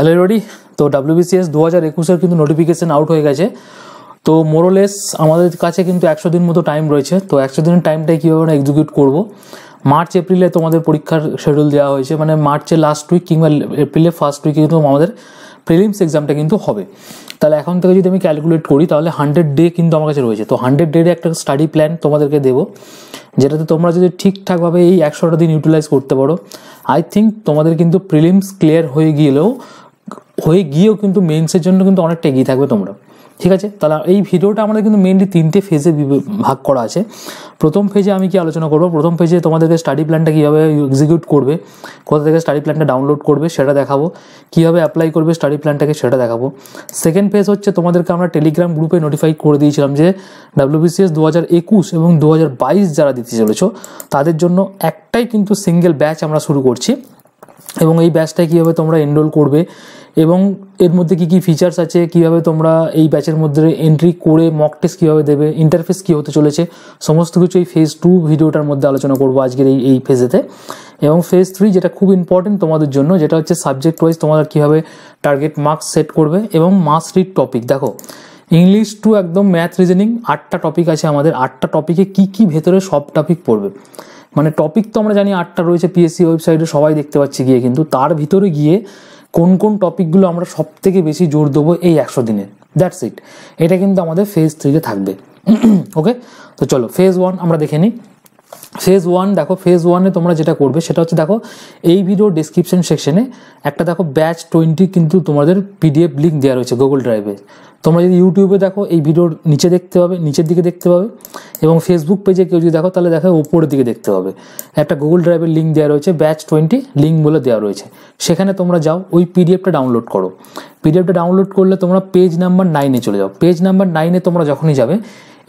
Hello everybody. তো WBCS 2021 কিন্তু notification out হয়ে গেছে। তো মোরলেস আমাদের কাছে কিন্তু 100 দিন মতো টাইম রয়েছে। তো 100 দিনের টাইমটাই কীভাবে আমরা এক্সিকিউট করব। মার্চ এপ্রিলে তোমাদের পরীক্ষার শিডিউল দেওয়া হয়েছে, মানে মার্চের লাস্ট উইক কিংবা এপ্রিলের ফার্স্ট উইকে কিন্তু আমাদের প্রিলিমস এক্সামটা কিন্তু হবে। তাহলে এখন থেকে যদি আমি ক্যালকুলেট করি তাহলে 100 ডে কিন্তু আমার কাছে রয়েছে। তো 100 ডে একটা স্টাডি প্ল্যান তোমাদেরকে দেবো, যেটাতে তোমরা যদি ঠিকঠাকভাবে এই 100টা দিন ইউটিলাইজ করতে পারো, আই থিঙ্ক তোমাদের কিন্তু প্রিলিমস ক্লিয়ার হয়ে গিয়েও কিন্তু মেন্সের জন্য কিন্তু অনেকটা এগিয়ে থাকবে তোমরা। ঠিক আছে, তাহলে এই ভিডিওটা আমাদের কিন্তু মেনলি 3টে ফেজে ভাগ করা আছে। প্রথম ফেজে আমি কি আলোচনা করবো, প্রথম ফেজে তোমাদেরকে স্টাডি প্ল্যানটা কীভাবে এক্সিকিউট করবে, কোথা থেকে স্টাডি প্ল্যানটা ডাউনলোড করবে সেটা দেখাবো, কীভাবে অ্যাপ্লাই করবে স্টাডি প্ল্যানটাকে সেটা দেখাবো। সেকেন্ড ফেজ হচ্ছে তোমাদেরকে আমরা টেলিগ্রাম গ্রুপে নোটিফাই করে দিয়েছিলাম যে WBCS 2021 এবং 2022 যারা দিতে চলেছ তাদের জন্য একটাই কিন্তু সিঙ্গেল ব্যাচ আমরা শুরু করছি, এবং এই ব্যাচটায় কীভাবে তোমরা এনরোল করবে এবং এর মধ্যে কী কী ফিচার্স আছে, কীভাবে তোমরা এই ব্যাচের মধ্যে এন্ট্রি করে মক টেস্ট কীভাবে দেবে, ইন্টারফেস কী হতে চলেছে, সমস্ত কিছু এই ফেজ 2 ভিডিওটার মধ্যে আলোচনা করবো আজকের এই ফেজেতে। এবং ফেজ 3 যেটা খুব ইম্পর্টেন্ট তোমাদের জন্য, যেটা হচ্ছে সাবজেক্ট ওয়াইজ তোমরা কীভাবে টার্গেট মার্কস সেট করবে এবং মাস্ট রিড টপিক। দেখো, ইংলিশ টু একদম ম্যাথ রিজনিং 8টা টপিক আছে আমাদের। 8টা টপিকে কী কী ভেতরে সব টপিক পড়বে, মানে টপিক তো আমরা জানি 8টা রয়েছে পিএসসি ওয়েবসাইটে সবাই দেখতে পাচ্ছি গিয়ে, কিন্তু তার ভিতরে গিয়ে কোন কোন টপিকগুলো আমরা সব থেকে বেশি জোর দেবো এই 100 দিনে, দ্যাটস ইট। এটা কিন্তু আমাদের ফেজ 3-তে থাকবে। ওকে, তো চলো ফেজ 1 আমরা দেখে নিই। ফেজ 1 দেখো, ফেজ 1-এ তোমরা যেটা করবে সেটা হচ্ছে, দেখো এই ভিডিও ডেসক্রিপশন সেকশনে একটা দেখো ব্যাচ 20 কিন্তু তোমাদের PDF লিঙ্ক দেওয়া রয়েছে গুগল ড্রাইভে। তোমরা যদি ইউটিউবে দেখো এই ভিডিওর নিচে দেখতে পাবে, নিচের দিকে দেখতে পাবে, এবং ফেসবুক পেজে কেউ যদি দেখো তাহলে দেখো উপরের দিকে দেখতে পাবে একটা গুগল ড্রাইভের লিঙ্ক দেওয়া রয়েছে, ব্যাচ 20 লিঙ্ক বলে দেওয়া রয়েছে। সেখানে তোমরা যাও, ওই PDFটা ডাউনলোড করো। PDFটা ডাউনলোড করলে তোমরা পেজ নাম্বার 9-এ চলে যাও। পেজ নাম্বার 9-এ তোমরা যখনই যাবে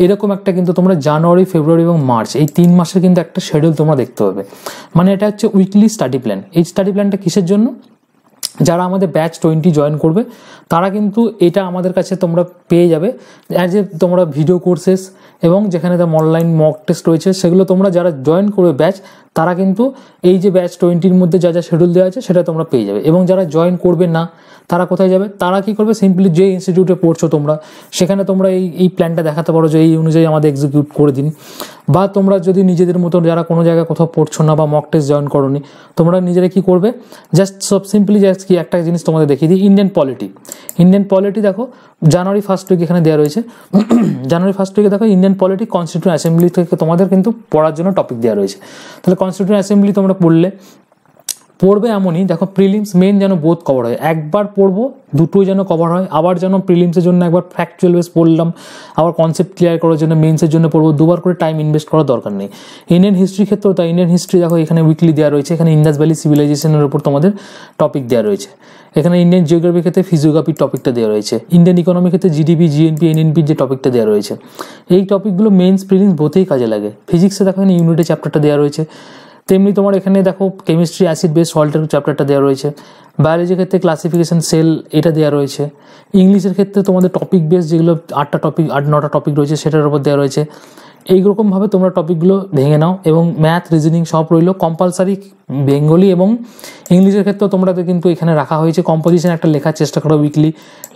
এরকম একটা কিন্তু তোমরা জানুয়ারি, ফেব্রুয়ারি এবং মার্চ এই 3 মাসের কিন্তু একটা শিডিউল তোমরা দেখতে পাবে। মানে এটা হচ্ছে উইকলি স্টাডি প্ল্যান। এই স্টাডি প্ল্যানটা কিসের জন্য? যারা আমাদের ব্যাচ 20 জয়েন করবে তারা কিন্তু এটা আমাদের কাছে তোমরা পেয়ে যাবে অ্যাজ এ তোমরা ভিডিও কোর্সেস, এবং যেখানে অনলাইন মক টেস্ট রয়েছে সেগুলো তোমরা যারা জয়েন করবে ব্যাচ, তারা কিন্তু এই যে ব্যাচ 20-র মধ্যে যা যা শিডিউল দেওয়া আছে সেটা তোমরা পেয়ে যাবে। এবং যারা জয়েন করবে না তারা কোথায় যাবে? তারা কি করবে, সিম্পলি যে ইনস্টিটিউটে পড়ছো তোমরা সেখানে তোমরা এই প্ল্যানটা দেখাতে পারো যে এই অনুযায়ী আমাদের এক্সিকিউট করে দিন। বা তোমরা যদি নিজেদের মতো যারা কোনো জায়গায় কোথাও পড়ছো না বা মক টেস্ট জয়েন করোনি, তোমরা নিজেরা কি করবে, জাস্ট সব সিম্পলি জাস্ট কি একটা জিনিস তোমাদের দেখিয়ে দিই। ইন্ডিয়ান পলিটি দেখো জানুয়ারি ফার্স্ট উইক এখানে দেওয়া রয়েছে। জানুয়ারি ফার্স্ট উইকে দেখো ইন্ডিয়ান পলিটি কনস্টিটিউয়েন্ট অ্যাসেম্বলি থেকে তোমাদের কিন্তু পড়ার জন্য টপিক দেওয়া রয়েছে। তাহলে কনস্টিটিউয়েন্ট অ্যাসেম্বলি তোমরা পড়বে এমনই, দেখো প্রিলিমস মেন যেন বোধ কভার হয়, একবার পড়বো দুটোই যেন কভার হয়। আবার যেন প্রিলিমসের জন্য একবার ফ্যাকচুয়াল বেস পড়লাম, আবার কনসেপ্ট ক্লিয়ার করার জন্য মেন্সের জন্য পড়বো, দুবার করে টাইম ইনভেস্ট করার দরকার নেই। ইন্ডিয়ান হিস্ট্রির ক্ষেত্রেও তাই, ইন্ডিয়ান হিস্ট্রি দেখো এখানে উইকলি দেওয়া রয়েছে। এখানে ইন্দাস ভ্যালি সিভিলাইজেশনের উপর তোমাদের টপিক দেওয়া রয়েছে। এখানে ইন্ডিয়ান জিওগ্রাফির ক্ষেত্রে ফিজিওগ্রাফির টপিকটা দেওয়া রয়েছে। ইন্ডিয়ান ইকোনমির ক্ষেত্রে GDP, GNP, NNPর যে টপিকটা দেওয়া রয়েছে, এই টপিকগুলো মেন্স প্রিলিমস বোথেই কাজে লাগে। ফিজিক্সে দেখো এখানে ইউনিটের চ্যাপ্টারটা দেওয়া রয়েছে, তেমনি তোমার এখানে দেখো কেমিস্ট্রি অ্যাসিড বেস সল্টের চ্যাপ্টারটা দেওয়া রয়েছে। বায়োলজির ক্ষেত্রে ক্লাসিফিকেশন সেল এটা দেওয়া রয়েছে। ইংলিশের ক্ষেত্রে তোমাদের টপিক বেস যেগুলো 8-9টা টপিক রয়েছে সেটার উপর দেওয়া রয়েছে। এইরকমভাবে তোমরা টপিকগুলো ভেঙে নাও, এবং ম্যাথ, রিজনিং সব রইলো। কম্পালসারি বেঙ্গলি এবং ইংলিশের ক্ষেত্রেও তোমরা কিন্তু এখানে রাখা হয়েছে। কম্পোজিশন একটা লেখার চেষ্টা করো উইকলি,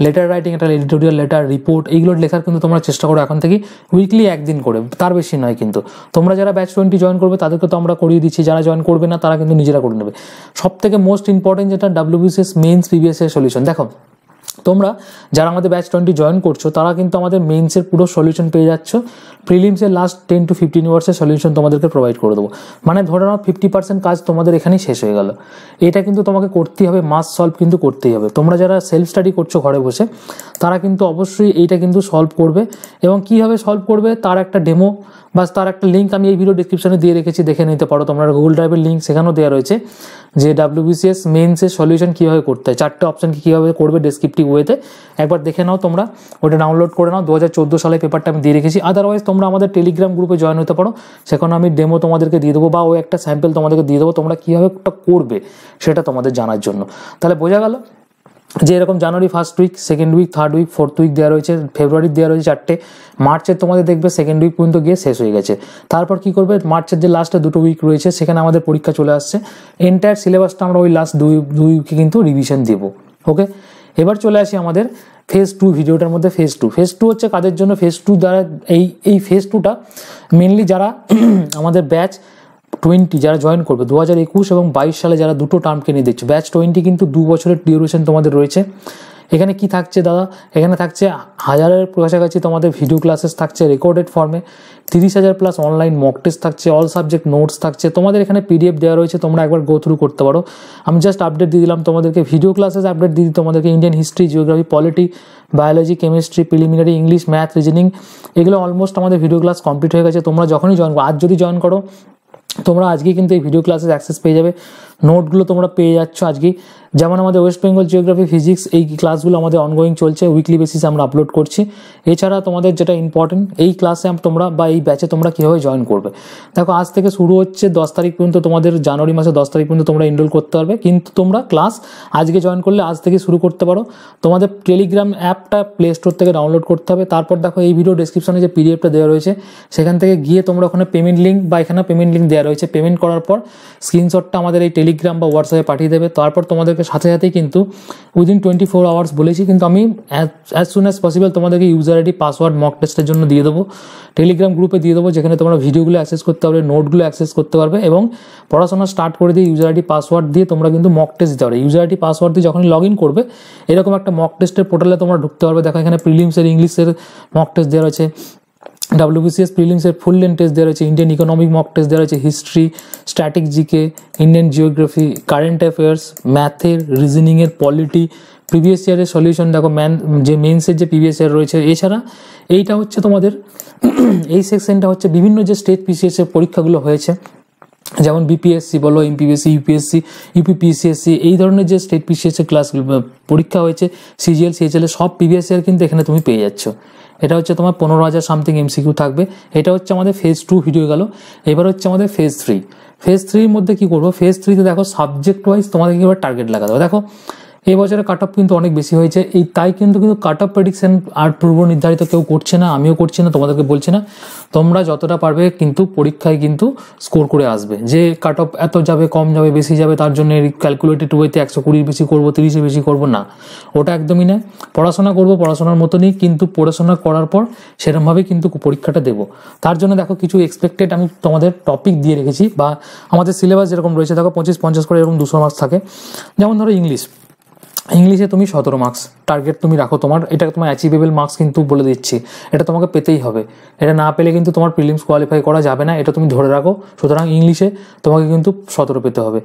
লেটার রাইটিং একটা এডিটোরিয়াল লেটার, রিপোর্ট, এইগুলো লেখার কিন্তু তোমরা চেষ্টা করো এখন থেকে উইকলি একদিন করে, তার বেশি নয়। কিন্তু তোমরা যারা ব্যাচ 20 জয়েন করবে তাদেরকে তো আমরা করিয়ে দিচ্ছি, যারা জয়েন করবে না তারা কিন্তু নিজেরা করে নেবে। সব থেকে মোস্ট ইম্পর্টেন্ট যেটা WBCS mains previous year solution. দেখো তোমরা যারা আমাদের ব্যাচ 20 জয়েন করছো তারা কিন্তু আমাদের মেন্সের পুরো সলিউশন পেয়ে যাচ্ছ। প্রিলিমসের লাস্ট 10 to 15 ইয়ার্সের সলিউশন তোমাদেরকে প্রোভাইড করে দেবো। মানে ধরে নাও 50% কাজ তোমাদের এখানেই শেষ হয়ে গেল। এটা কিন্তু তোমাকে করতেই হবে, মাস্ট সলভ কিন্তু করতেই হবে। তোমরা যারা সেলফ স্টাডি করছো ঘরে বসে তারা কিন্তু অবশ্যই এইটা কিন্তু সলভ করবে, এবং কীভাবে সলভ করবে তার একটা ডেমো বা তার একটা লিঙ্ক আমি এই ভিডিও ডিসক্রিপশনে দিয়ে রেখেছি, দেখে নিতে পারো। তোমরা গুগল ড্রাইভের লিঙ্ক সেখানেও দেওয়া রয়েছে যে WBCS মেন্সের সলিউশন কীভাবে করতে হয়, 4টে অপশানকে কীভাবে করবে ডেসক্রিপটিভ ওয়েতে, একবার দেখে নাও। তোমরা ওটা ডাউনলোড করে নাও। 2014 সালে পেপারটা আমি দিয়ে রেখেছি। আদারওয়াইজ তোমরা আমাদের টেলিগ্রাম গ্রুপে জয়েন হতে পারো, সেখানে আমি ডেমো তোমাদেরকে দিয়ে দেবো বা ওই একটা স্যাম্পল তোমাদেরকে দিয়ে দেবো, তোমরা কীভাবে ওটা করবে সেটা তোমাদের জানার জন্য। তাহলে বোঝা গেল যে এরকম জানুয়ারি first week, second week, third week, fourth week দেওয়া রয়েছে, ফেব্রুয়ারির দেওয়া রয়েছে 4টে, মার্চের তোমাদের দেখবে সেকেন্ড উইক পর্যন্ত গিয়ে শেষ হয়ে গেছে। তারপর কি করবে, মার্চের যে লাস্টে 2 উইক রয়েছে সেখানে আমাদের পরীক্ষা চলে আসছে। এন্টায়ার সিলেবাসটা আমরা ওই লাস্ট দুই উইকে কিন্তু রিভিশন দেবো। ওকে, এবার চলে আসি আমাদের ফেজ 2 ভিডিওটার মধ্যে। ফেজ টু হচ্ছে কাদের জন্য? ফেজ 2 দ্বারা এই ফেজ 2টা মেনলি যারা আমাদের ব্যাচ 20 যারা জয়েন করবে 2021 এবং 22 সালে যারা দুটো টার্মকে নিয়ে দিচ্ছে। ব্যাচ 20 কিন্তু 2 বছরের ডিউরেশন তোমাদের রয়েছে। এখানে কি থাকছে দাদা? এখানে থাকছে 1000-এর কাছাকাছি তোমাদের ভিডিও ক্লাসেস থাকছে রেকর্ডেড ফর্মে, 30,000 প্লাস অনলাইন মক টেস্ট থাকছে, অল সাবজেক্ট নোটস থাকছে, তোমাদের এখানে পিডিএফ দেওয়া রয়েছে, তোমরা একবার গো থ্রু করতে পারো। আমি জাস্ট আপডেট দিয়ে দিলাম তোমাদেরকে, ভিডিও ক্লাসেস আপডেট দিয়ে দিই তোমাদেরকে, Indian history, geography, polity, biology, chemistry, preliminary, English, math, reasoning, এগুলো অলমোস্ট আমাদের ভিডিও ক্লাস কমপ্লিট হয়ে গেছে। তোমরা যখনই জয়েন করো, আজ যদি জয়েন করো তোমরা আজকে কিন্তু এই ভিডিও ক্লাসের অ্যাক্সেস পেয়ে যাবে, নোটগুলো তোমরা পেয়ে যাচ্ছ আজকেই। যেমন আমাদের ওয়েস্ট বেঙ্গল জিওগ্রাফি, ফিজিক্স, এই ক্লাসগুলো আমাদের অনগোয়িং চলছে, উইকলি বেসিসে আমরা আপলোড করছি। এছাড়া তোমাদের যেটা ইম্পর্টেন্ট, এই ক্লাসে তোমরা বা এই ব্যাচে তোমরা কীভাবে জয়েন করবে, দেখো আজ থেকে শুরু হচ্ছে 10 তারিখ পর্যন্ত, তোমাদের জানুয়ারি মাসে 10 তারিখ পর্যন্ত তোমরা এনরোল করতে পারবে। কিন্তু তোমরা ক্লাস আজকে জয়েন করলে আজ থেকে শুরু করতে পারো। তোমাদের টেলিগ্রাম অ্যাপটা প্লে স্টোর থেকে ডাউনলোড করতে হবে। তারপর দেখো এই ভিডিও ডেসক্রিপশনে যে পিডিএফটা দেওয়া রয়েছে সেখান থেকে গিয়ে তোমরা ওখানে পেমেন্ট লিঙ্ক বা এখানে পেমেন্ট লিঙ্ক দেওয়া রয়েছে, পেমেন্ট করার পর স্ক্রিনশটটা আমাদের এই টেলিগ্রাম বা হোয়াটসঅ্যাপে পাঠিয়ে দেবে। তারপর তোমাদেরকে সাথে সাথেই কিন্তু উইদিন 24 আওয়ার্স বলেছি, কিন্তু আমি অ্যাজ সুন অ্যাজ পসিবল তোমাদেরকে ইউজার আইডি, পাসওয়ার্ড মক টেস্টের জন্য দিয়ে দেবো, টেলিগ্রাম গ্রুপে দিয়ে দেবো, যেখানে তোমরা ভিডিওগুলো অ্যাক্সেস করতে পারবে, নোটগুলো অ্যাক্সেস করতে পারবে এবং পড়াশোনা স্টার্ট করে দিয়ে ইউজার আইডি পাসওয়ার্ড দিয়ে তোমরা কিন্তু মক টেস্ট দিতে পারবে। ইউজার আইডি পাসওয়ার্ড দিয়ে যখনই লগ ইন করবে এরকম একটা মক টেস্টের পোর্টালে তোমরা ঢুকতে পারবে। দেখো এখানে প্রিলিমসের ইংলিশের মক টেস্ট দেওয়া রয়েছে, WBCS প্রিলিমসের ফুল লেন্থ টেস্ট দেওয়া রয়েছে, ইন্ডিয়ান ইকোনমিক মক টেস্ট দেওয়া রয়েছে, history, static GK, Indian geography, current affairs, ম্যাথের, রিজনিংয়ের, পলিটি, প্রিভিয়াস ইয়ারের সলিউশন, দেখো যে মেন্সের যে প্রিভিয়াস ইয়ার রয়েছে। এছাড়া এইটা হচ্ছে তোমাদের এই সেকশনটা হচ্ছে বিভিন্ন যে স্টেট PCS এর পরীক্ষাগুলো হয়েছে, যেমন বিপিএসসি বলো, এমপিপিএসসি, ইউপিএসসি, ইউপিপিসিএসসি, এই ধরনের যে স্টেট PCS এর ক্লাসগুলো পরীক্ষা হয়েছে, CGL, CHL সব প্রিভিয়াস ইয়ার কিন্তু এখানে তুমি পেয়ে যাচ্ছ। এটা হচ্ছে তোমার 15,000 সামথিং MCQ থাকবে। এটা হচ্ছে আমাদের ফেজ 2 ভিডিও গেল। এবার হচ্ছে আমাদের ফেজ 3। ফেজ 3 মধ্যে কি করবো? ফেজ 3তে দেখো সাবজেক্ট ওয়াইজ তোমাদেরকে এবার টার্গেট লাগাতে হবে। দেখো এই বছরে কাট অফ কিন্তু অনেক বেশি হয়েছে, তাই কিন্তু কাট অফ প্রেডিকশন আর পূর্ব নির্ধারিত কেউ করছে না, আমিও করছি না, তোমাদেরকে বলছি না। তোমরা যতটা পারবে কিন্তু পরীক্ষায় কিন্তু স্কোর করে আসবে। যে কাট অফ এত যাবে, কম যাবে, বেশি যাবে, তার জন্য ক্যালকুলেটেড ওয়েতে 120 বেশি করবো, 30 বেশি করবো না, ওটা একদমই না। পড়াশোনা করবো পড়াশোনার মতনই, কিন্তু পড়াশোনা করার পর সেরকমভাবে কিন্তু পরীক্ষাটা দেবো। তার জন্য দেখো কিছু এক্সপেক্টেড আমি তোমাদের টপিক দিয়ে রেখেছি, বা আমাদের সিলেবাস যেরকম রয়েছে, দেখো 25-50 করে এরকম 200 মার্কস থাকে। যেমন ধরো ইংলিশে তুমি 17 মার্কস টার্গেট তুমি রাখো তোমার, এটা তোমার অ্যাচিভেবল মার্কস কিন্তু বলে দিচ্ছি, এটা তোমাকে পেতেই হবে। এটা না পেলে কিন্তু তোমার প্রিলিমস কোয়ালিফাই করা যাবে না, এটা তুমি ধরে রাখো। সুতরাং ইংলিশে তোমাকে কিন্তু 17 পেতে হবে।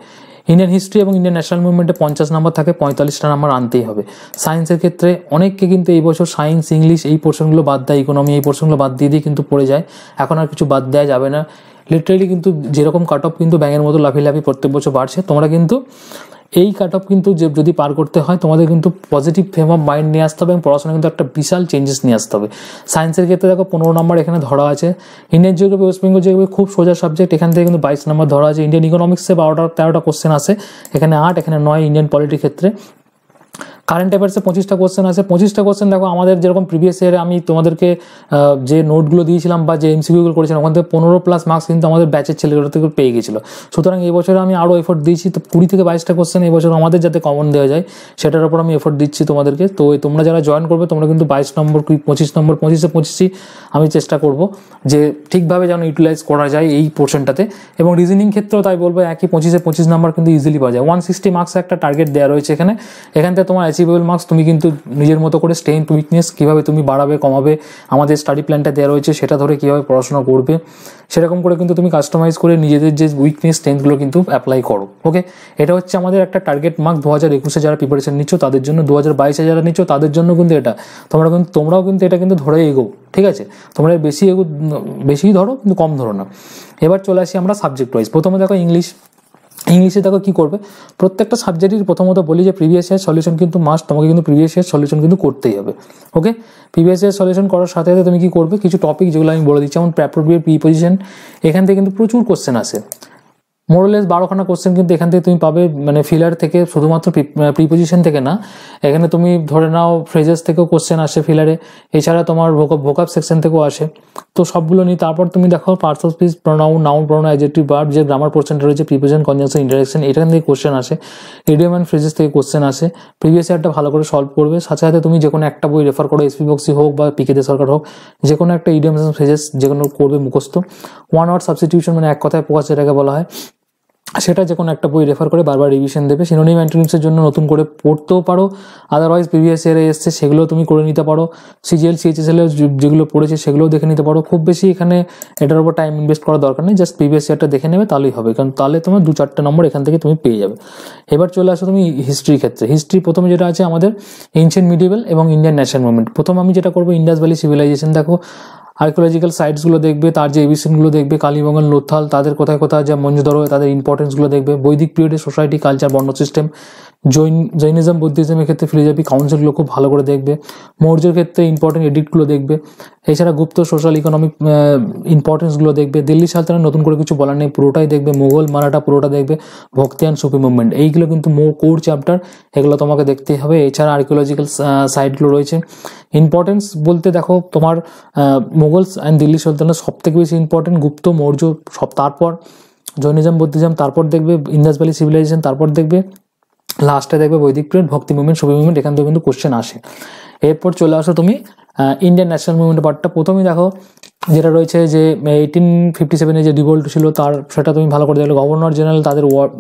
ইন্ডিয়ান হিস্ট্রি এবং ইন্ডিয়ান ন্যাশনাল মুভমেন্টে 50 নাম্বার থাকে, 45টা নাম্বার আনতেই হবে। সায়েন্সের ক্ষেত্রে অনেককে কিন্তু এই বছর সায়েন্স, ইংলিশ এই পোর্শনগুলো বাদ দেয়, ইকোনমি এই পোর্শনগুলো বাদ দিয়ে কিন্তু পড়ে যায়। এখন আর কিছু বাদ দেওয়া যাবে না। লিটারেলি কিন্তু যেরকম কাট অফ কিন্তু ব্যাঙের মতো লাফিয়ে প্রত্যেক বছর বাড়ছে, তোমরা কিন্তু এই কাট অফ কিন্তু যদি পার করতে হয় তোমাদের কিন্তু পজিটিভ ফ্রেম অফ মাইন্ড নিয়ে আসতে হবে এবং পড়াশোনা কিন্তু একটা বিশাল চেঞ্জেস নিয়ে আসতে হবে। সায়েন্সের ক্ষেত্রে দেখো 15 নম্বর এখানে ধরা আছে। Indian geography, West Bengal geography খুব সোজা সাবজেক্ট, এখান থেকে কিন্তু 22 নম্বর ধরা আছে। ইন্ডিয়ান ইকোনমিক্সে 12-13টা কোশ্চেন আসে, এখানে 8, এখানে 9 ইন্ডিয়ান পলিটির ক্ষেত্রে। কারেন্ট অ্যাফেয়ার্সে 25টা কোশ্চেন আছে। 25টা কোশ্চেন দেখো আমাদের যেরকম প্রিভিয়াস ইয়ারে আমি তোমাদেরকে যে নোটগুলো দিয়েছিলাম বা যে MCQগুলো করেছিলাম ওখান থেকে 15+ মার্কস কিন্তু আমাদের ব্যাচের ছেলেগুলো থেকে পেয়ে গেছিলো। সুতরাং এই বছরে আমি আরও এফোর্ট দিয়েছি, তো 20 থেকে 22টা কোশ্চেন এই বছর আমাদের যাতে কমন দেওয়া যায় সেটার উপর আমি এফোর্ট দিচ্ছি তোমাদেরকে। তো তোমরা যারা জয়েন করবে তোমরা কিন্তু 22 নম্বর, 25 নম্বর, 25-25 আমি চেষ্টা করব যে ঠিকভাবে যেন ইউটিলাইজ করা যায় এই পোর্শনটাতে। এবং রিজনিং ক্ষেত্রেও তাই বলবো, একই 25-25 নম্বর কিন্তু ইজিলি পাওয়া যায়। 160 মার্কস একটা টার্গেট দেওয়া রয়েছে এখান থেকে তোমার অ্যাচিভেবল মার্কস। তুমি কিন্তু নিজের মতো করে স্ট্রেংথ, উইকনেস কীভাবে তুমি বাড়াবে, কমাবে, আমাদের স্টাডি প্ল্যানটা দেওয়া রয়েছে সেটা ধরে কীভাবে পড়াশোনা করবে, সেরকম করে কিন্তু তুমি কাস্টমাইজ করে নিজেদের যে উইকনেস, স্ট্রেংথগুলো কিন্তু অ্যাপ্লাই করো। ওকে, এটা হচ্ছে আমাদের একটা টার্গেট মার্ক 2021-এ যারা প্রিপারেশন নিচ্ছ তাদের জন্য, 2022-এ যারা নিচ্ছ তাদের জন্য কিন্তু এটা তোমরাও কিন্তু এটা কিন্তু ধরে এগো, ঠিক আছে? তোমরা বেশি ধরো কিন্তু কম ধরো না। এবার চলে আসি আমরা সাবজেক্ট ওয়াইজ। প্রথমে দেখো ইংলিশে দেখো কী করবে, প্রত্যেকটা সাবজেক্টের প্রথমত বলি যে প্রিভিয়াস ইয়ার সলিউশন কিন্তু মাস্ট, তোমাকে কিন্তু প্রিভিয়াস ইয়ার সলিউশন কিন্তু করতেই হবে। ওকে, প্রিভিয়াস ইয়ার সলিউশন করার সাথে সাথে তুমি কী করবে, কিছু টপিক যেগুলো আমি বলে দিচ্ছি, যেমন অ্যাপ্রোপ্রিয়েট প্রিপোজিশন, এখান থেকে কিন্তু প্রচুর কোশ্চেন আসে। মোরলেস 12খানা কোশ্চেন কিন্তু এখান থেকে তুমি পাবে, মানে ফিলার থেকে শুধুমাত্র প্রিপোজিশন থেকে না, এখানে তুমি ধরে নাও ফ্রেজেস থেকেও কোশ্চেন আসে ফিলারে, এছাড়া তোমার ভোকাব সেকশন থেকেও আসে। তো সবগুলো নিয়ে তারপর তুমি দেখো parts of speech, pronoun, noun, pronoun, adjective, verb, যে গ্রামার পোর্শনটা রয়েছে, প্রিপোজিশন, কনজাংশন, ইন্টারজেকশন, এখান থেকে কোশ্চেন আসে। ইডিয়ম অ্যান্ড ফ্রেজেস থেকে কোশ্চেন আসে। প্রিভিয়াস ইয়ারটা ভালো করে সলভ করবে। সাথে সাথে তুমি যে কোনো একটা বই রেফার করো, এসপি বক্সি হোক বা পিকে দে সরকার হোক, যে কোনো একটা ইডিয়ম অ্যান্ড ফ্রেজেস যে কোনো করবে মুখস্থ। ওয়ান ওয়ার্ড সাবস্টিটিউশন, মানে এক কথায় প্রকাশ যেটাকে বলা হয়, সেটা যে কোনো একটা বই রেফার করে বারবার রিভিশন দেবে। সিনোনিম অ্যান্টোনিমসের জন্য নতুন করে পড়তেও পারো, আদারওয়াইজ প্রিভিয়াস ইয়ারে এসছে সেগুলো তুমি করে নিতে পারো। সিজিএল সিএইচএসএল যেগুলো পড়েছে সেগুলোও দেখে নিতে পারো। খুব বেশি এখানে এটার উপর টাইম ইনভেস্ট করার দরকার নেই, জাস্ট প্রিভিয়াস ইয়ারটা দেখে নেবে তাহলেই হবে, কারণ তাহলে তোমার 2-4টে নম্বর এখান থেকে তুমি পেয়ে যাবে। এবার চলে আসো তুমি হিস্ট্রির ক্ষেত্রে। হিস্ট্রি প্রথমে যেটা আছে আমাদের এনশিয়েন্ট মিডিয়েভাল এবং ইন্ডিয়ান ন্যাশনাল মুভমেন্ট। প্রথম আমি যেটা করবো ইন্ডাস ভ্যালি সিভিলাইজেশন, দেখো আর্কিওলজিক্যাল সাইটসগুলো দেখবে, তার যে এভিশনগুলো দেখবে, কালীমঙ্গল, লোথাল, তাদের কোথায় কোথায় যা মঞ্জুদরো, তাদের ইম্পর্টেন্সগুলো দেখবে। বৈদিক পিরিয়ডের সোসাইটি, কালচার, বর্ণ সিস্টেম, জৈনিজম, বুদ্ধিজমের ক্ষেত্রে ফিলোজফি, কাউন্সিলগুলো খুব ভালো করে দেখবে। মৌর্যের ক্ষেত্রে ইম্পর্টেন্ট এডিক্টগুলো দেখবে। এছাড়া গুপ্ত সোশ্যাল ইকোনমিক ইম্পর্টেন্সগুলো দেখবে। দিল্লি সালতানাত নতুন করে কিছু বলার নেই, পুরোটাই দেখবে। মুঘল, মারাঠা পুরোটা দেখবে। ভক্তিয়ান, সুফি মুভমেন্ট, এইগুলো কিন্তু কোর চ্যাপ্টার, এগুলো তোমাকে দেখতেই হবে। এছাড়া আর্কিওলজিক্যাল সাইটগুলো রয়েছে। ইম্পর্টেন্স বলতে দেখো তোমার মুঘলস অ্যান্ড দিল্লি সালতানাত সব থেকে বেশি ইম্পর্টেন্ট, গুপ্ত, মৌর্য সব, তারপর জৈনিজম, বুদ্ধিজম, তারপর দেখবে ইন্দাস ভ্যালি সিভিলাইজেশন, তারপর দেখবে লাস্টে দেখবে বৈদিক পিরিয়ড, ভক্তি মুভমেন্ট, সুফি মুভমেন্ট, এখান থেকে কিন্তু কোশ্চেন আসে। এরপর চলে আসো তুমি ইন্ডিয়ান ন্যাশনাল মুভমেন্টের পার্টটা। প্রথমেই দেখো যেটা রয়েছে যে 1857 যে রিভোল্ট ছিল তার, সেটা তুমি ভালো করে দেখলে। গভর্নর জেনারেল, তাদের ওয়ার্ক,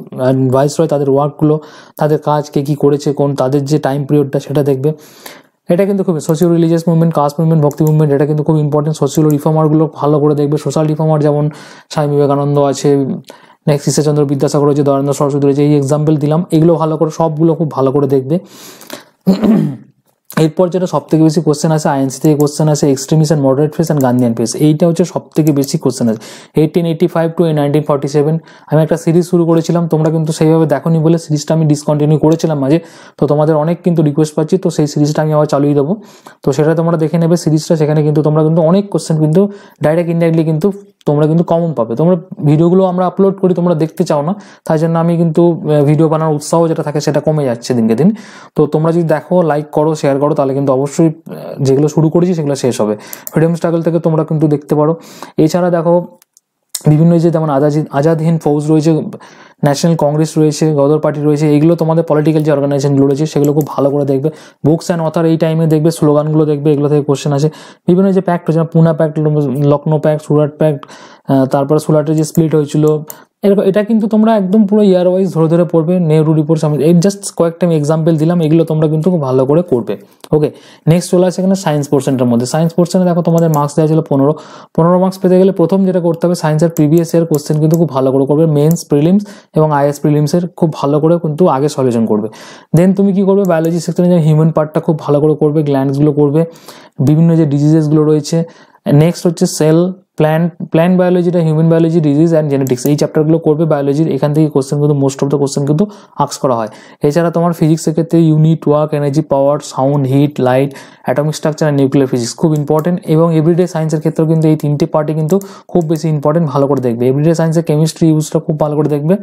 ভাইসরয়, তাদের ওয়ার্কগুলো, তাদের কাজ, কে কী করেছে, তাদের যে টাইম পিরিয়ডটা সেটা দেখবে। এটা কিন্তু খুব socio religious movement, caste movement, bhakti movement, এটা কিন্তু খুব ইম্পর্টেন্ট। সোশিয়াল রিফর্মারগুলো ভালো করে দেখবে। সোশ্যাল রিফর্মার যেমন স্বামী বিবেকানন্দ আছে, নেক্সট ঈশ্বরচন্দ্র বিদ্যাসাগর রয়েছে, দয়ানন্দ সরস্বতী রয়েছে, এই এক্সাম্পল দিলাম, এগুলো ভালো করে সবগুলো খুব ভালো করে দেখবে। এরপর যেটা সব থেকে বেশি কোশ্চেন আছে আইএনসি থেকে কোশ্চেন আছে, extremist and moderate phase and Gandhian phase, এইটা হচ্ছে সব থেকে বেশি কোশ্চেন আছে। 1885 to 1947 আমি একটা সিরিজ শুরু করেছিলাম, তোমরা কিন্তু সেইভাবে দেখোনি বলে সিরিজটা আমি ডিসকন্টিনিউ করেছিলাম মাঝে, তো তোমাদের অনেক কিন্তু রিকোয়েস্ট পাচ্ছি, তো সেই সিরিজটা আমি আবার চালিয়ে দেবো, তো সেটা তোমরা দেখে নেবে সিরিজটা। সেখানে কিন্তু তোমরা কিন্তু অনেক কোশ্চেন কিন্তু ডাইরেক্ট ইনডাইরেক্টলি কিন্তু তোমরা কিন্তু কমন পাবে। তোমরা ভিডিওগুলো আমরা আপলোড করি, তোমরা দেখতে চাও না, তাই জন্য আমি কিন্তু ভিডিও বানানোর উৎসাহ যেটা থাকে সেটা কমে যাচ্ছে দিনকে দিন। তো তোমরা যদি দেখো, লাইক করো, শেয়ার করো, তাহলে কিন্তু অবশ্যই যেগুলো শুরু করেছি সেগুলো শেষ হবে। ফ্রিডম স্ট্রাগল থেকে তোমরা কিন্তু দেখতে পারো। এছাড়া দেখো বিভিন্ন যে যেমন আজাদ হিন্দ ফৌজ রয়েছে, ন্যাশনাল কংগ্রেস রয়েছে, গদর পার্টি রয়েছে, এইগুলো তোমাদের পলিটিক্যাল যে অর্গানাইজেশনগুলো রয়েছে সেগুলো খুব ভালো করে দেখবে। বুকস অ্যান্ড অথার এই টাইমে দেখবে, স্লোগানগুলো দেখবে, এগুলো থেকে কোশ্চেন আছে। বিভিন্ন যে প্যাক্ট রয়েছে, Poona pact, Lucknow pact, Surat pact, তারপরে সুরাটের যে স্প্লিট হয়েছিল, এরকম এটা কিন্তু তোমরা একদম পুরো ইয়ার ওয়াইজ ধরে ধরে পড়বে। নেহরু রিপোর্ট, এই জাস্ট কয়েকটা আমি এক্সাম্পল দিলাম, এগুলো তোমরা কিন্তু খুব ভালো করে করবে। ওকে, নেক্সট চলে আসে এখানে সায়েন্স পোর্শনটার মধ্যে। সায়েন্স পোর্শনে দেখো তোমাদের মার্কস দেওয়া ছিল 15 মার্কস পেতে গেলে প্রথম যেটা করতে হবে, সায়েন্সের প্রিভিয়াস ইয়ার কোশ্চেন কিন্তু খুব ভালো করে করবে। মেন্স, প্রিলিমস এবং আইএস প্রিলিমসের খুব ভালো করে কিন্তু আগে সলিউশন করবে। দেন তুমি কি করবে, বায়োলজি সেকশনে যে হিউম্যান পার্টটা খুব ভালো করে করবে, গ্ল্যান্ডসগুলো করবে, বিভিন্ন যে ডিজিজেসগুলো রয়েছে। নেক্সট হচ্ছে সেল, প্ল্যান্ট বায়োলজিটা, human biology, disease and genetics, এই চ্যাপ্টারগুলো করবে বায়োলজির। এখান থেকে কোশ্চেন কিন্তু মোস্ট অফ দ্য কোশ্চেন কিন্তু আস্ক করা হয়। এছাড়া তোমার ফিজিক্সের ক্ষেত্রে unit, work, energy, power, sound, heat, light, atomic structure and nuclear physics খুব ইম্পর্টেন্ট। এবং এভরিডে সায়েন্সের ক্ষেত্রেও কিন্তু এই তিনটে পার্টি কিন্তু খুব বেশি ইম্পর্টেন্ট, ভালো করে দেখবে। এভরিডে সায়েন্সের কেমিস্ট্রি ইউজটা খুব ভালো করে দেখবে।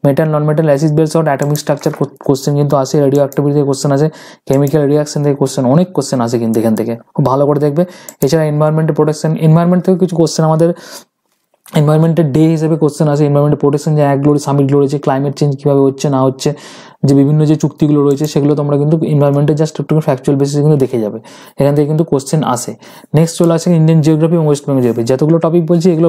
Metal, non metal, acid base or atomic structure question কিন্তু আসে। রেডিও অ্যাক্টিভিটি থেকে কোশ্চেন আছে, কেমিক্যাল রিয়াকশন থেকে কোশ্চেন, অনেক কোশ্চেন আছে কিন্তু এখান থেকে, খুব ভালো করে দেখবে। এছাড়া এনভায়রনমেন্টের প্রোটেকশন, এনভায়রনমেন্ট থেকে কিছু কোশ্চেন আমাদের এনভায়রনমেন্টের ডে হিসেবে কোশ্চেন আছে। এনভায়রনমেন্টের প্রোটেকশন যে অ্যাক্টগুলো, সামিটগুলো রয়েছে, ক্লাইমেট চেঞ্জ কীভাবে হচ্ছে না হচ্ছে, যে বিভিন্ন যে চুক্তিগুলো রয়েছে সেগুলো তোমরা কিন্তু এনভায়রনমেন্টের জাস্ট একটু ফ্যাকচুয়াল বেসিসে কিন্তু দেখে যাবে, এখান থেকে কিন্তু কোশ্চেন আসে। নেক্সট চলে আসে ইন্ডিয়ান জিওগ্রাফি এবং ওয়েস্ট বেঙ্গল জিওগ্রাফি। যতগুলো টপিক বলছি এগুলো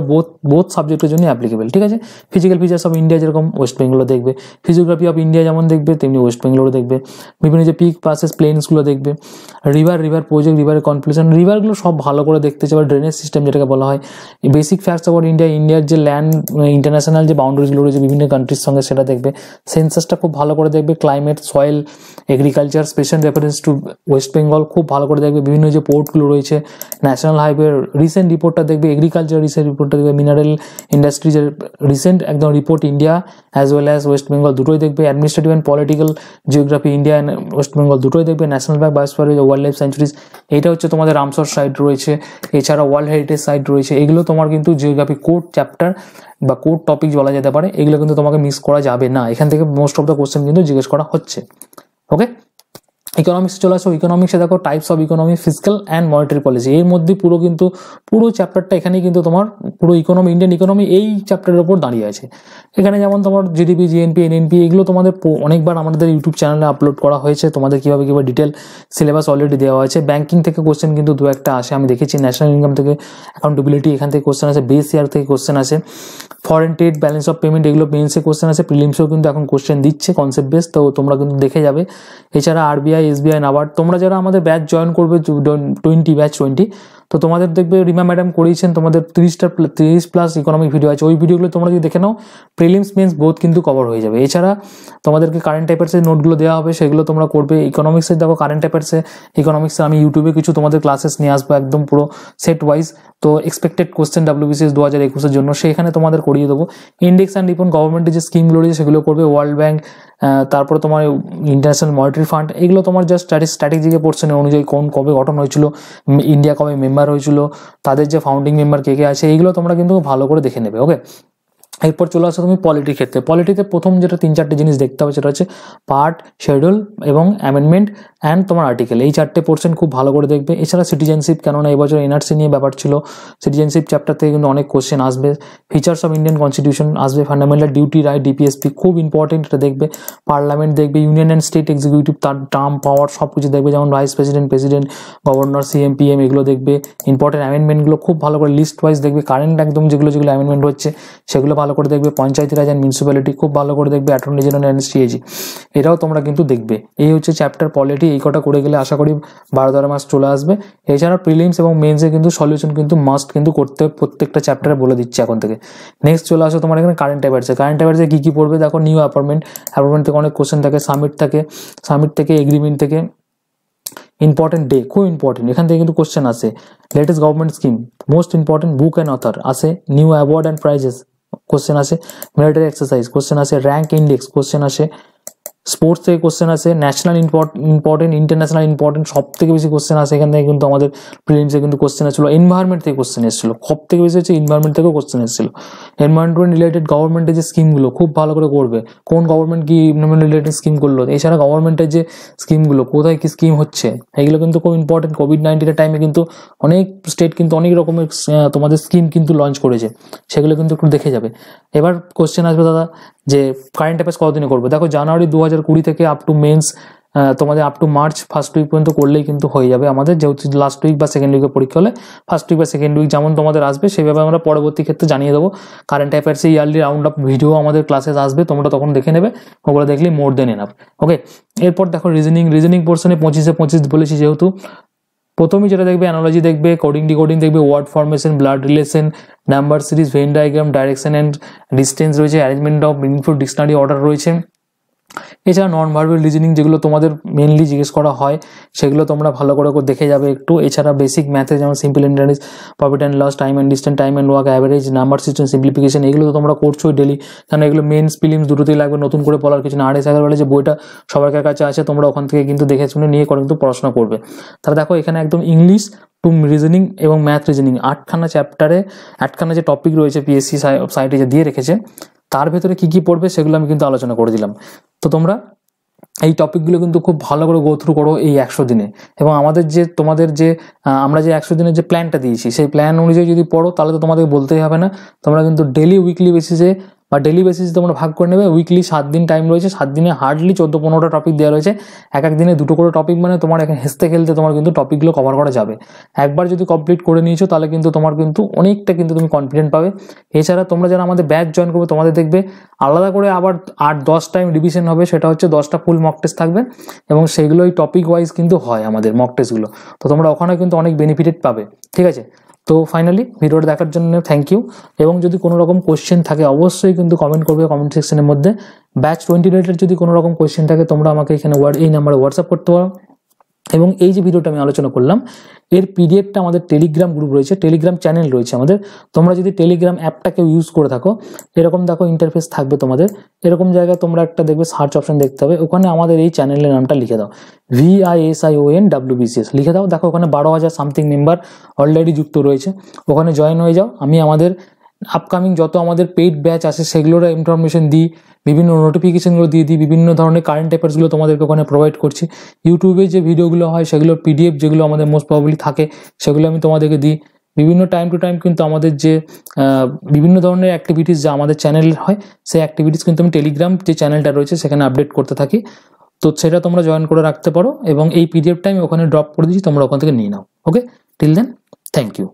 বোথ সাবজেক্টের জন্য অ্যাপ্লিকেবল, ঠিক আছে। ফিজিক্যাল ফিচার্স অফ ইন্ডিয়া যেরকম ওয়েস্ট বেঙ্গলও দেখবে, ফিজিওগ্রাফি অফ ইন্ডিয়া যেমন দেখবে তেমনি ওয়েস্ট বেঙ্গলও দেখবে। বিভিন্ন যে পিক, পাসেস, প্লেনসগুলো দেখবে। রিভার প্রজেক্ট, রিভারের কনফ্লুশন, রিভারগুলো সব ভালো করে দেখতে চাবে। ড্রেনেজ সিস্টেম যেটাকে বলা হয়, বেসিক ফ্যাক্টস অ্যাবাউট ইন্ডিয়ার যে ল্যান্ড, ইন্টারন্যাশনাল যে বাউন্ডারিজগুলো রয়েছে বিভিন্ন কান্ট্রির সঙ্গে সেটা দেখবে। সেন্সাসটা খুব ভালো করে দেখবে। Climate, soil, agriculture, special reference to West Bengal খুব ভালো করে দেখবে। বিভিন্ন যে পোর্টগুলো রয়েছে, ন্যাশনাল হাইওয়ে রিসেন্ট রিপোর্টটা দেখবে, এগ্রিকালচার রিসেন্ট রিপোর্টটা দেখবে, মিনারেল ইন্ডাস্ট্রিজের রিসেন্ট একদম report India as well as West Bengal দুটোই দেখবে, administrative and political geography India and West Bengal দুটোই দেখবে, national park, biosphere, wild life স্যাঞ্চুরিজ, এইটা হচ্ছে তোমাদের রামসর সাইট রয়েছে, এছাড়া ওয়ার্ল্ড হেরিটেজ সাইট রয়েছে, এগুলো তোমার কিন্তু জিওগ্রাফি কোর চ্যাপ্টার বা কোর টপিক বলা যেতে পারে, এগুলো কিন্তু তোমাকে মিস করা যাবে না, এখান থেকে মোস্ট অফ দ্য কোশ্চেন কিন্তু জিজ্ঞেস করা হচ্ছে। ওকে, ইকোনমিক্স চলে আসো। ইকোনমিক্সে দেখো types of economy, fiscal and monetary policy, এর মধ্যে পুরো চ্যাপ্টারটা এখানেই কিন্তু তোমার পুরো ইকোনমি, ইন্ডিয়ান ইকোনমি এই চ্যাপ্টারের উপর দাঁড়িয়ে আছে। এখানে যেমন তোমার জিডিপি, জিএনপি, এনএনপি, এগুলো তোমাদের অনেকবার আমাদের ইউটিউব চ্যানেলে আপলোড করা হয়েছে, তোমাদের কীভাবে ডিটেল সিলেবাস অলরেডি দেওয়া আছে। ব্যাঙ্কিং থেকে কোশ্চেন কিন্তু দু একটা আসে, আমি দেখেছি। ন্যাশনাল ইনকাম থেকে, অ্যাকাউন্টেবিলিটি, এখান থেকে কোশ্চেন আছে। বেস ইয়ার থেকে কোশ্চেন আসে। Foreign trade, balance of payment, এগুলো মেন্সে কোশ্চেন আছে। প্রিলিমসেও কিন্তু এখন কোশ্চেন দিচ্ছে কনসেপ্ট বেস, তো তোমরা কিন্তু দেখে যাবে। এছাড়া আরবিআই, এসবিআই, নাবার্ড, তোমরা যারা আমাদের ব্যাচ জয়েন করবে 20, তো তোমাদের দেখবে রিমা ম্যাডাম করিয়েছেন, তোমাদের 30+ ইকোনমিক ভিডিও আছে, ওই ভিডিওগুলো তোমরা যদি দেখে নাও, প্রিলিমস মেন্স বোথ কিন্তু কভার হয়ে যাবে। এছাড়া তোমাদেরকে কারেন্ট অ্যাফেয়ার্সের নোটগুলো দেওয়া হবে, সেগুলো তোমরা করবে। ইকোনমিক্সের দেখো কারেন্ট ইকোনমিক্সে আমি ইউটিউবে কিছু তোমাদের ক্লাসেস নিয়ে আসবো একদম পুরো সেট ওয়াইজ, তো এক্সপেক্টেড কোশ্চেন WBCS 2021 জন্য সেখানে তোমাদের করিয়ে দেবো। ইন্ডেক্স অ্যান্ড রিপোর্ট, গভর্নমেন্টের যে স্কিমগুলো রয়েছে সেগুলো করবে। ওয়ার্ল্ড ব্যাংক, তারপরে তোমার ইন্টারন্যাশনাল মনিটারি ফান্ড, এগুলো তোমার জাস্ট স্ট্র্যাটেজিকে পোর্শনের অনুযায়ী কবে গঠন হয়েছিল, ইন্ডিয়া কবে মেম্বার হয়েছিল, তাদের যে ফাউন্ডিং মেম্বার কে কে আছে, এইগুলো তোমরা কিন্তু ভালো করে দেখে নেবে। ওকে, এরপর চলে আসো তুমি পলিটির ক্ষেত্রে। পলিটিতে প্রথম যেটা 3-4টে জিনিস দেখতে হবে সেটা হচ্ছে পার্ট, শিডিউল এবং অ্যামেন্ডমেন্ট অ্যান্ড তোমার আর্টিকেল, এই 4টে পোর্শন খুব ভালো করে দেখবে। এছাড়া সিটিজেনশিপ, কেননা এবছর এনআরসি নিয়ে ব্যাপার ছিল, সিটিজেনশিপ চ্যাপ্টার থেকে কিন্তু অনেক কোশ্চেন আসবে। ফিচার্স অফ ইন্ডিয়ান কনস্টিটিউশন আসবে। ফান্ডামেন্টাল ডিউটি, রাইট, ডিপিএসপি খুব ইম্পর্টেন্ট, এটা দেখবে। পার্লামেন্ট দেখবে, ইউনিয়ন অ্যান্ড স্টেট এক্সিকিউটিভ, তার টার্ম, পাওয়ার সব কিছু দেখবে, যেমন vice president, governor, CM, PM, এগুলো দেখবে। ইম্পর্টেন্ট অ্যামেন্ডমেন্টগুলো খুব ভালো করে লিস্ট ওয়াইজ দেখবে, কারেন্ট একদম যেগুলো অ্যামেন্ডমেন্ট হচ্ছে সেগুলো ভালো করে দেখবে। পঞ্চায়েত রাজ অ্যান্ড মিউনিসিপ্যালিটি খুব ভালো করে দেখবে। অ্যাটর্নি জেনারেল অ্যান্ড সিএজি, এটাও তোমরা কিন্তু দেখবে। এই হচ্ছে চ্যাপ্টার পলিটি, এই কটা করে গেলে আশা করি 12-13 মাস চলে আসবে। এছাড়া প্রিলিমস এবং মেন্সে কিন্তু সলিউশন কিন্তু মাস্ট কিন্তু করতে প্রত্যেকটা চ্যাপ্টারে বলে দিচ্ছে এখন থেকে। নেক্সট চলে আসো তোমার এখানে কারেন্ট অ্যাফেয়ার্সে কী কী পড়বে দেখো। নিউ অ্যাপয়েন্টমেন্ট থেকে অনেক কোশ্চেন থাকে, সামিট থেকে এগ্রিমেন্ট থেকে, ইম্পর্টেন্ট ডে খুব ইম্পর্টেন্ট, এখান থেকে কিন্তু কোশ্চেন আসে। Latest government scheme, most important, book and author আসে। New award and prizes question আসে। মিলিটারি এক্সারসাইজ কোশ্চেন আসে। র্যাঙ্ক ইন্ডেক্স কোশ্চেন আসে। স্পোর্টস থেকে কোশ্চেন আসে। ন্যাশনাল ইম্পর্টেন্ট, ইন্টারন্যাশনাল ইম্পর্টেন্ট, সব থেকে বেশি কোশ্চেন আসে এখান থেকে কিন্তু আমাদের প্রিলিমসে কিন্তু কোশ্চেন এসেছিল। এনভায়রনমেন্ট থেকে কোশ্চেন এসেছিল, সব থেকে বেশি হচ্ছে এনভায়রনমেন্ট থেকেও কোশ্চেন এসেছিল। এনভায়রনমেন্ট রিলেটেড গভর্নমেন্টের যে স্কিমগুলো খুব ভালো করে করবে, কোন গভর্নমেন্ট কি এনভায়রনমেন্ট রিলেটেড স্কিম করলো, এছাড়া গভর্নমেন্টের যে স্কিমগুলো কোথায় কি স্কিম হচ্ছে, এগুলো কিন্তু খুব ইম্পর্টেন্ট। কোভিড-19 টাইমে কিন্তু অনেক স্টেট কিন্তু অনেক রকমের তোমাদের স্কিম কিন্তু লঞ্চ করেছে, সেগুলো কিন্তু একটু দেখে যাবে। এবার কোশ্চেন আসবে দাদা যে কারেন্ট অ্যাফেয়ার্স কতদিনে করবে, দেখো জানুয়ারি 2020 থেকে আপ টু মেন্স তোমাদের আপ টু মার্চ ফার্স্ট উইক পর্যন্ত করলেই কিন্তু হয়ে যাবে আমাদের, যেহেতু লাস্ট উইক বা সেকেন্ড উইকে পরীক্ষা হলে ফার্স্ট উইক বা সেকেন্ড উইক যেমন তোমাদের আসবে সেভাবে আমরা পরবর্তী ক্ষেত্রে জানিয়ে দেবো। কারেন্ট অ্যাফেয়ার্সে ইয়ারলি রাউন্ড আপ ভিডিও আমাদের ক্লাসে আসবে, তোমরা তখন দেখে নেবে, ওগুলো দেখলেই মোর দেন এনাফ। ওকে, এরপর দেখো রিজনিং পোর্শনে 25-25 বলেছি, যেহেতু প্রথমেই যেটা দেখবে অ্যানালজি দেখবে, কোডিং ডিকোডিং দেখবে, word formation, blood relation, number series, Venn diagram, direction and distance রয়েছে, arrangement of meaningful dictionary order রয়েছে। এছাড়া নন ভার্বাল রিজনিং যেগুলো তোমাদের মেনলি জিজ্ঞেস করা হয় সেগুলো তোমরা ভালো করে দেখে যাবে একটু। এছাড়া বেসিক ম্যাথে যেমন simple interest, profit and loss, time and distance, time and work, average, number system, simplification, এগুলো তো তোমরা করছোই ডেলি, কারণ এগুলো মেন্স প্রিলিমস দুটোতেই লাগবে, নতুন করে বলার কিছু না। RS আগরওয়ালের যে বইটা সবার কাছে আছে তোমরা ওখান থেকে কিন্তু দেখে শুনে নিয়ে কিন্তু পড়াশোনা করবে। তাহলে দেখো এখানে একদম ইংলিশ টু রিজনিং এবং ম্যাথ রিজনিং 8খানা চ্যাপ্টারে 8খানা যে টপিক রয়েছে পিএসসি সাইটে যে দিয়ে রেখেছে, তার ভেতরে কি কি পড়বে সেগুলো আমি কিন্তু আলোচনা করে দিলাম। তো তোমরা এই টপিকগুলো কিন্তু খুব ভালো করে গো থ্রু করো এই 100 দিনে, এবং আমাদের যে তোমাদের যে আমরা যে 100 দিনের যে প্ল্যানটা দিয়েছি সেই প্ল্যান অনুযায়ী যদি পড়ো তাহলে তো তোমাদের বলতেই হবে না, তোমরা কিন্তু ডেলি উইকলি বেসিসে বা ডেলি বেসিসে তোমরা ভাগ করে নেবে। উইকলি 7 দিন টাইম রয়েছে, 7 দিনে হার্ডলি 14-15টা টপিক দেওয়া রয়েছে, এক দিনে 2টো করে টপিক, মানে তোমার এখানে হেসতে খেলতে তোমার কিন্তু টপিকগুলো কভার করা যাবে। একবার যদি কমপ্লিট করে নিয়েছো তাহলে কিন্তু তোমার কিন্তু অনেকটা কিন্তু তুমি কনফিডেন্ট পাবে। এছাড়া তোমরা যারা আমাদের ব্যাচ জয়েন করবে তোমাদের দেখবে আলাদা করে আবার 8-10 টাইম রিভিশন হবে, সেটা হচ্ছে 10টা ফুল মক টেস্ট থাকবে, এবং সেগুলো ওই টপিক ওয়াইজ কিন্তু হয় আমাদের মক টেস্টগুলো, তো তোমরা ওখানে কিন্তু অনেক বেনিফিটেড পাবে। ঠিক আছে, তো ফাইনালি ভিডিওটা দেখার জন্য থ্যাংক ইউ, এবং যদি কোনো রকম কোয়েশ্চেন থাকে অবশ্যই কিন্তু কমেন্ট করবে কমেন্ট সেকশনের মধ্যে। ব্যাচ 20 রিলেটেড যদি কোনো রকম কোয়েশ্চেন থাকে তোমরা আমাকে এখানে এই নাম্বারে হোয়াটসঅ্যাপ করতে পারো, এবং এই যে ভিডিওটা আমি আলোচনা করলাম এর পিডিএফটা আমাদের টেলিগ্রাম গ্রুপ রয়েছে, টেলিগ্রাম চ্যানেল রয়েছে আমাদের। তোমরা যদি টেলিগ্রাম অ্যাপটাকে ইউজ করে থাকো, এরকম দেখো ইন্টারফেস থাকবে তোমাদের, এরকম জায়গায় তোমরা একটা দেখবে সার্চ অপশন দেখতে হবে, ওখানে আমাদের এই চ্যানেলের নামটা লিখে দাও, VISION লিখে দাও। দেখো ওখানে 12,000 সামথিং মেম্বার অলরেডি যুক্ত রয়েছে, ওখানে জয়েন হয়ে যাও। আমি আমাদের আপকামিং যত আমাদের পেইড ব্যাচ আছে সেগুলোর ইনফরমেশন দিই, বিভিন্ন নোটিফিকেশনগুলো দিয়ে দিই, বিভিন্ন ধরনের কারেন্ট অ্যাফেয়ার্সগুলো তোমাদেরকে ওখানে প্রোভাইড করছি। ইউটিউবে যে ভিডিওগুলো হয় সেগুলোর পিডিএফ যেগুলো আমাদের মোস্ট প্রবাবলি থাকে সেগুলো আমি তোমাদেরকে দিই। বিভিন্ন টাইম টু টাইম কিন্তু আমাদের যে বিভিন্ন ধরনের অ্যাক্টিভিটিস যা আমাদের চ্যানেল হয় সেই অ্যাক্টিভিটিস কিন্তু আমি টেলিগ্রাম যে চ্যানেলটা রয়েছে সেখানে আপডেট করতে থাকি। তো সেটা তোমরা জয়েন করে রাখতে পারো এবং এই পিডিএফটা আমি ওখানে ড্রপ করে দিচ্ছি, তোমরা ওখান থেকে নিয়ে নাও। ওকে, টিল দেন, থ্যাংক ইউ।